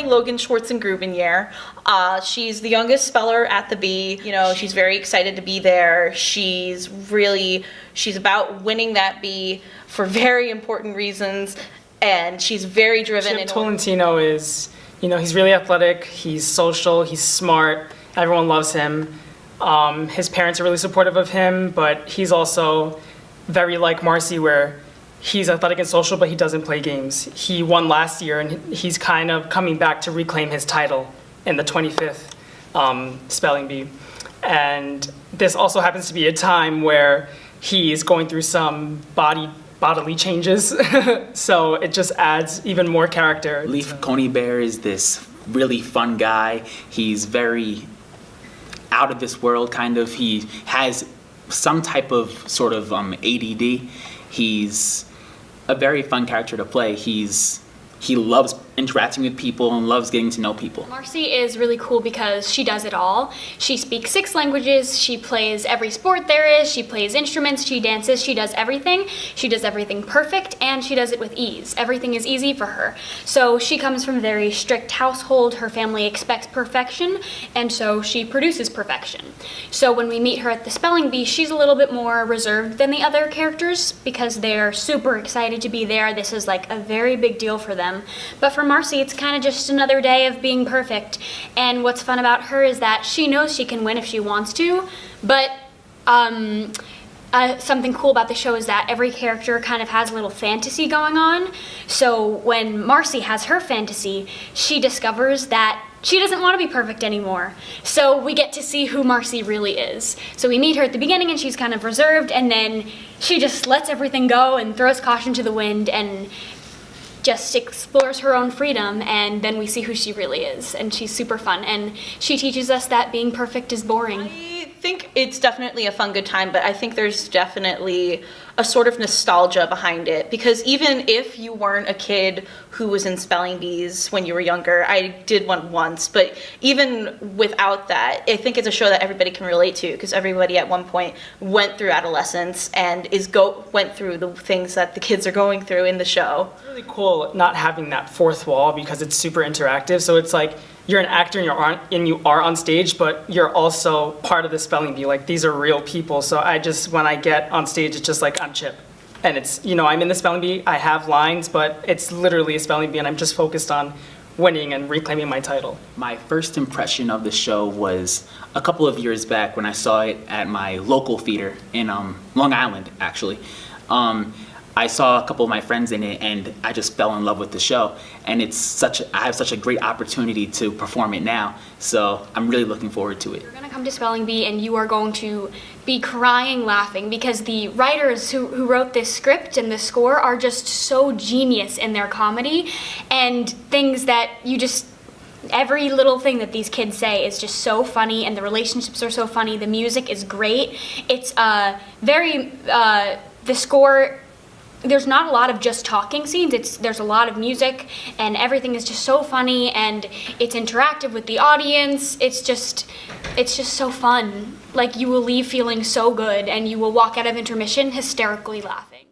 playing Logan Schwartzengrubenjahr. She's the youngest speller at the Bee. You know, she's very excited to be there. She's about winning that Bee for very important reasons, and she's very driven. Chip Tolentino is, you know, he's really athletic, he's social, he's smart, everyone loves him. His parents are really supportive of him, but he's also very like Marcy, where he's athletic and social, but he doesn't play games. He won last year, and he's kind of coming back to reclaim his title in the 25th Spelling Bee. And this also happens to be a time where he's going through some bodily changes, so it just adds even more character. Leaf Coney Bear is this really fun guy. He's very out of this world, kind of. He has some type of sort of ADD. He's a very fun character to play. He loves interacting with people and loves getting to know people. Marcy is really cool because she does it all. She speaks 6 languages, she plays every sport there is, she plays instruments, she dances, she does everything. She does everything perfect, and she does it with ease. Everything is easy for her. So she comes from a very strict household. Her family expects perfection, and so she produces perfection. So when we meet her at the Spelling Bee, she's a little bit more reserved than the other characters because they're super excited to be there. This is like a very big deal for them. But for Marcy, it's kind of just another day of being perfect. And what's fun about her is that she knows she can win if she wants to, but something cool about the show is that every character kind of has a little fantasy going on. So when Marcy has her fantasy, she discovers that she doesn't want to be perfect anymore. So we get to see who Marcy really is. So we meet her at the beginning and she's kind of reserved, and then she just lets everything go and throws caution to the wind and just explores her own freedom, and then we see who she really is, and she's super fun, and she teaches us that being perfect is boring. I think it's definitely a fun, good time, but I think there's definitely a sort of nostalgia behind it, because even if you weren't a kid who was in spelling bees when you were younger, I did one once, but even without that, I think it's a show that everybody can relate to, because everybody at one point went through adolescence and went through the things that the kids are going through in the show. It's really cool not having that fourth wall because it's super interactive, so it's like you're an actor and you are on stage, but you're also part of the spelling bee. Like, these are real people. So when I get on stage, it's just like I'm Chip. And it's, you know, I'm in the spelling bee, I have lines, but it's literally a spelling bee, and I'm just focused on winning and reclaiming my title. My first impression of the show was a couple of years back when I saw it at my local theater in Long Island, actually. I saw a couple of my friends in it, and I just fell in love with the show. And I have such a great opportunity to perform it now, so I'm really looking forward to it. You're gonna come to Spelling Bee and you are going to be crying laughing because the writers who wrote this script and the score are just so genius in their comedy, and things that every little thing that these kids say is just so funny, and the relationships are so funny. The music is great. It's the score, there's not a lot of just talking scenes. There's a lot of music, and everything is just so funny, and it's interactive with the audience. It's just so fun. Like, you will leave feeling so good, and you will walk out of intermission hysterically laughing.